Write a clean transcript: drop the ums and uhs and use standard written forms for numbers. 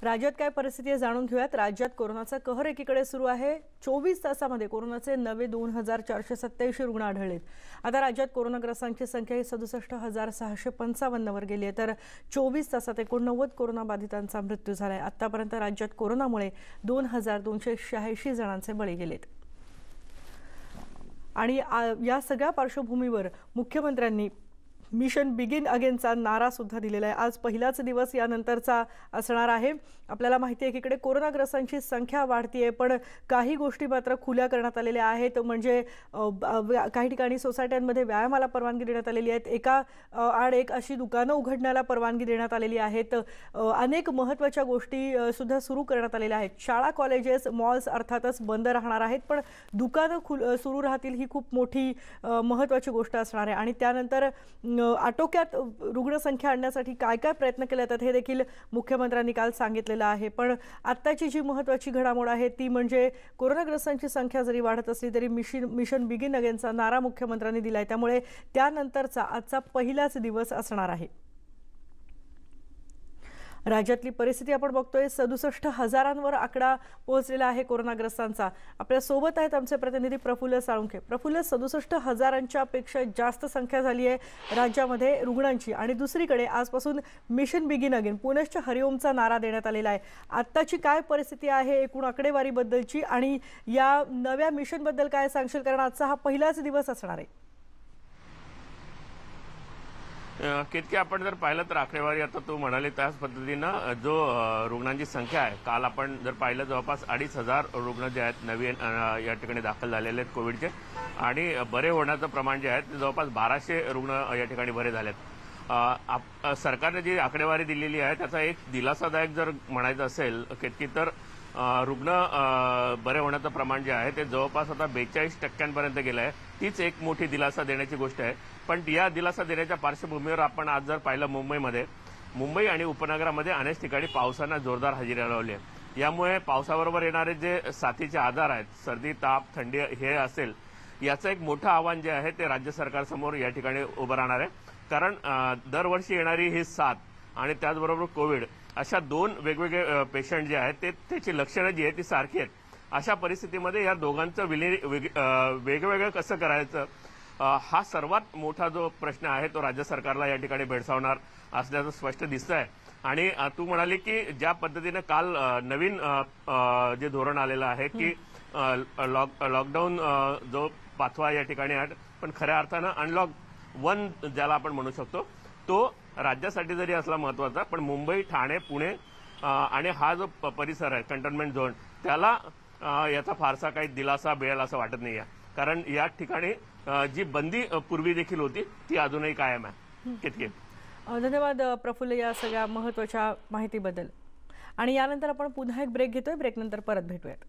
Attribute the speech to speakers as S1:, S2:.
S1: राज्यात काय परिस्थिती आहे जाणून घेऊयात। राज्यात कोरोनाचा कहर एकीकडे सुरू आहे। 24 तासामध्ये कोरोनाचे नवे 2487 रुग्ण आढळलेत। आता राज्यात कोरोनाग्रस्तांची संख्या 67,655 वर गेली आहे, तर 24 तासात 89 कोरोनाबाधितांचा मृत्यू झालाय। आतापर्यंत राज्यात कोरोनामुळे 2286 जणांचे बळी गेलेत। आणि या सगळ्या पार्श्वभूमीवर मुख्यमंत्र्यांनी मिशन बिगिन अगेनचा नारा सुद्धा दिलेला आहे। आज पहिलाच दिवस यानंतरचा असणार आहे। आपल्याला माहिती आहे की इकडे कोरोनाग्रस्तांची संख्या वाढतीये, पण काही गोष्टी मात्र खुल्या करण्यात आलेल्या आहेत। म्हणजे काही ठिकाणी सोसायट्यांमध्ये व्यायामाला परवानगी देण्यात आलेली आहे। एका आड एक अशी दुकानं उघडण्याला परवानगी देण्यात आलेली आहे। अनेक महत्त्वाच्या गोष्टी सुद्धा सुरू करण्यात आलेल्या आहेत। शाळा, कॉलेजेस, मॉल्स अर्थातच बंद राहणार आहेत, पण दुकानं सुरू राहतील ही खूप मोठी महत्त्वाची गोष्ट असणार आहे। आणि त्यानंतर आटोक्यात रुग्णसंख्या आणण्यासाठी काय काय प्रयत्न केले जातात हे देखील मुख्यमंत्र्यांनी काल सांगितलेलं आहे। पण आत्ताची जी महत्त्वाची घडामोड आहे ती म्हणजे कोरोनाग्रस्तांची संख्या जरी वाढत असली तरी मिशन बिगिन अगेनचा नारा मुख्यमंत्र्यांनी दिलाय, त्यामुळे त्यानंतरचा आजचा पहिलाच दिवस असणार आहे। राज्यातली परिस्थिती आपण बघतोय, 67,000वर आकडा पोहोचलेला आहे कोरोनाग्रस्तांचा। आपल्या सोबत आहेत आमचे प्रतिनिधी प्रफुल्ल साळुंखे। प्रफुल्ल, 67,000च्या पेक्षा जास्त संख्या झाली आहे राज्यामध्ये रुग्णांची, आणि दुसरीकडे आजपासून मिशन बिगिन अगेन पुनश्च हरिओमचा नारा देण्यात आलेला आहे। आत्ताची काय परिस्थिती आहे एकूण आकडेवारीबद्दलची, आणि या नव्या मिशनबद्दल काय सांगशील, कारण आजचा हा पहिलाच दिवस असणार आहे।
S2: कितके आपण जर पाहिलं तर आकडेवारी आता तू म्हणाले त्याच पद्धतीनं जो रुग्णांची संख्या आहे, काल आपण जर पाहिलं जवळपास 2,500 रुग्ण जे आहेत नवीन या ठिकाणी दाखल झालेले आहेत कोविडचे, आणि बरे होण्याचं प्रमाण जे आहे ते जवळपास 1200 रुग्ण या ठिकाणी बरे झालेत। सरकारने जी आकडेवारी दिलेली आहे त्याचा एक दिलासादायक जर म्हणायचं असेल कितकी तर रुग्ण बरे होण्याचं प्रमाण जे आहे ते जवळपास आता 42% गेलं आहे। तीच एक मोठी दिलासा देण्याची गोष्ट आहे। पण या दिलासा देण्याच्या पार्श्वभूमीवर आपण आज जर पाहिलं मुंबई आणि उपनगरामध्ये अनेक ठिकाणी पावसानं जोरदार हजेरी लावली आहे। यामुळे पावसाबरोबर येणारे जे साथीचे आजार आहेत, सर्दी, ताप, थंडी हे असेल, याचं एक मोठं आव्हान जे आहे ते राज्य सरकारसमोर या ठिकाणी उभं राहणार आहे। कारण दरवर्षी येणारी ही साथ आणि त्याचबरोबर कोविड अशा दोन वेगवेगळे पेशंट जे आहेत त्याची लक्षणं जी आहेत ती सारखी आहेत। अशा परिस्थितीमध्ये या दोघांचं वेगवेगळं कसं करायचं, हा सर्वात मोठा जो प्रश्न आहे तो राज्य सरकारला या ठिकाणी भेडसावणार असल्याचं स्पष्ट दिसतंय। आणि तू म्हणाली की ज्या पद्धतीने काल नवीन जे धोरण आलेलं आहे की लॉकडाऊन जो 5वा या ठिकाणी आहे, पण खऱ्या अर्थानं अनलॉक 1 ज्याला आपण म्हणू शकतो तो राज्यासाठी जरी असला महत्वाचा, पण मुंबई, ठाणे, पुणे आणि हा जो परिसर आहे कंटेनमेंट झोन, त्याला याचा फारसा काही दिलासा मिळेल असं वाटत नाहीये। कारण या ठिकाणी जी बंदी पूर्वी देखील होती ती अजूनही कायम आहे। कितके
S1: धन्यवाद प्रफुल्ल या सगळ्या महत्त्वाच्या माहितीबद्दल। आणि यानंतर आपण पुन्हा एक ब्रेक घेतोय, ब्रेकनंतर परत भेटूयात।